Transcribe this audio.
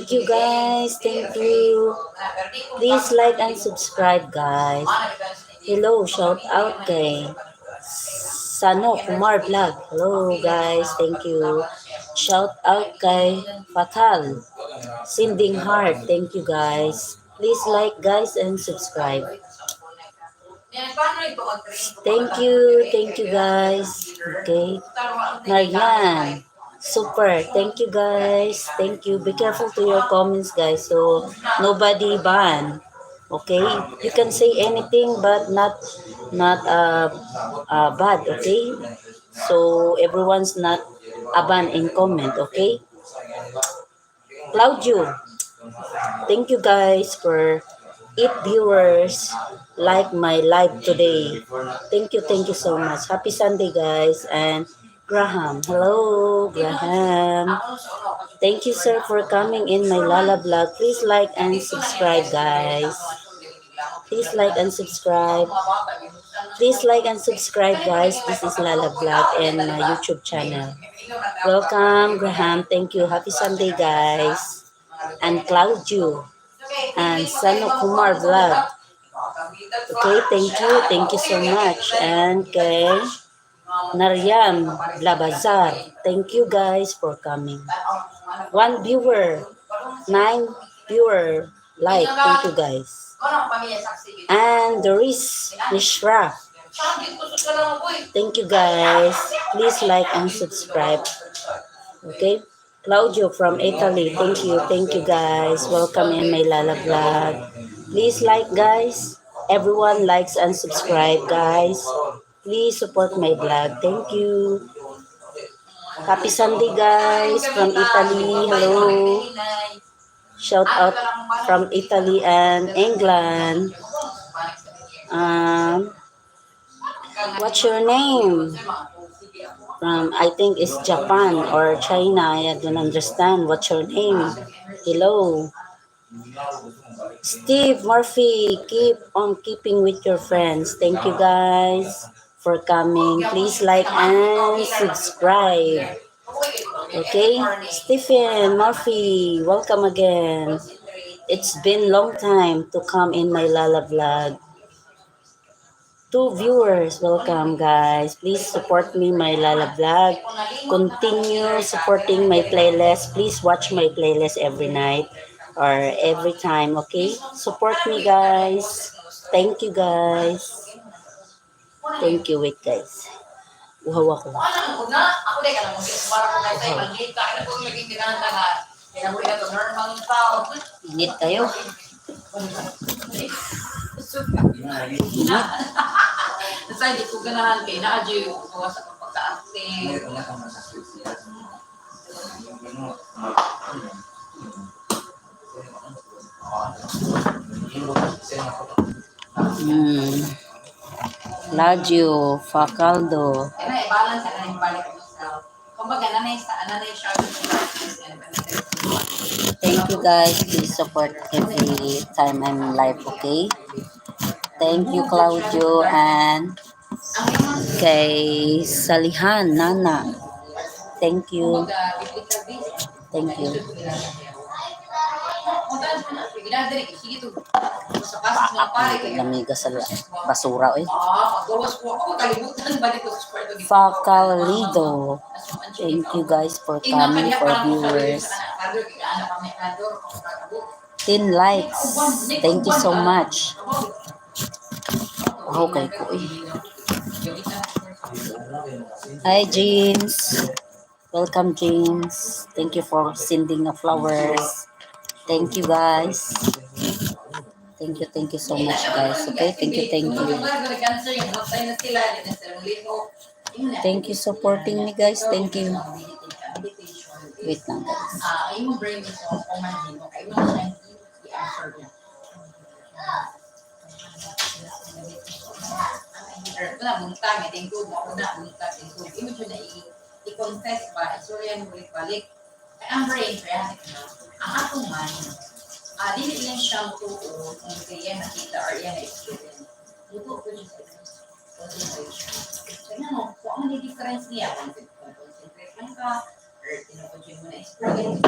Thank you guys. Thank you. Please like and subscribe guys. Hello, shout out kay Sano Kumar Vlog. Hello guys. Thank you. Shout out kay Fatal Sinding Heart. Thank you guys. Please like guys and subscribe. Thank you guys. Okay. Narian. Super. Thank you guys. Thank you. Be careful to your comments guys. So nobody ban. Okay? You can say anything but not bad, okay? So everyone's not a ban in comment, okay? Claudio, thank you guys for 8 viewers like my live today. Thank you so much. Happy Sunday, guys. And Graham, hello, Graham. Thank you, sir, for coming in my Lala vlog. Please like and subscribe, guys. Please like and subscribe. Please like and subscribe, guys. This is Lala vlog and my YouTube channel. Welcome, Graham. Thank you. Happy Sunday, guys. And Claudio and Sano Kumar vlog. Okay, thank you. Thank you so much. And kay Naryam Blabazar. Thank you guys for coming. 1 viewer. 9 viewer like. Thank you guys. And there is Mishra. Thank you guys. Please like and subscribe. Okay. Claudio from Italy. Thank you guys. Welcome in my Lala vlog. Please like guys. Everyone likes and subscribe guys. Please support my vlog. Thank you. Happy Sunday guys from Italy. Hello. Shout out from Italy and England. What's your name? From I think it's Japan or China. I don't understand. What's your name? Hello. Steve Murphy, keep on keeping with your friends. Thank you guys for coming. Please like and subscribe. Okay, Stephen Murphy, welcome again. It's been long time to come in my Lala vlog. 2 viewers, welcome guys. Please support me my Lala vlog. Continue supporting my playlist. Please watch my playlist every night or every time, okay? Support me guys. Thank you guys. Thank you, wait guys. Uhaw ako. Init kayo. Sa hindi ko ganahan kay na-adyo yung sa pagka-acting. Ladio, Facaldo. Balance na yung balik mo sa. Kumbaga, nanay siya. Thank you guys. Please support every time I'm live, okay? Thank you, Claudio, and kay Salihan, Nana. Thank you. Thank you. Lamiga sa basura, eh. Facalido. Thank you guys for coming, for viewers. 10 likes. Thank you so much. Okay ko eh. Hi James. Welcome James. Thank you for sending the flowers. Thank you guys. Thank you so much guys. Okay, thank you. Thank you supporting me guys. Thank you. Wait lang guys. I-confess ba, istorya mo balik-balik. Ay, ang brain, kaya ang atong mind, dili lang siyang tuo kung kaya nakita or yan na-experience. Luto ko siya sa concentration. Kaya mo, kung ano yung difference niya, concentrate lang ka, or tinapagin mo na experience,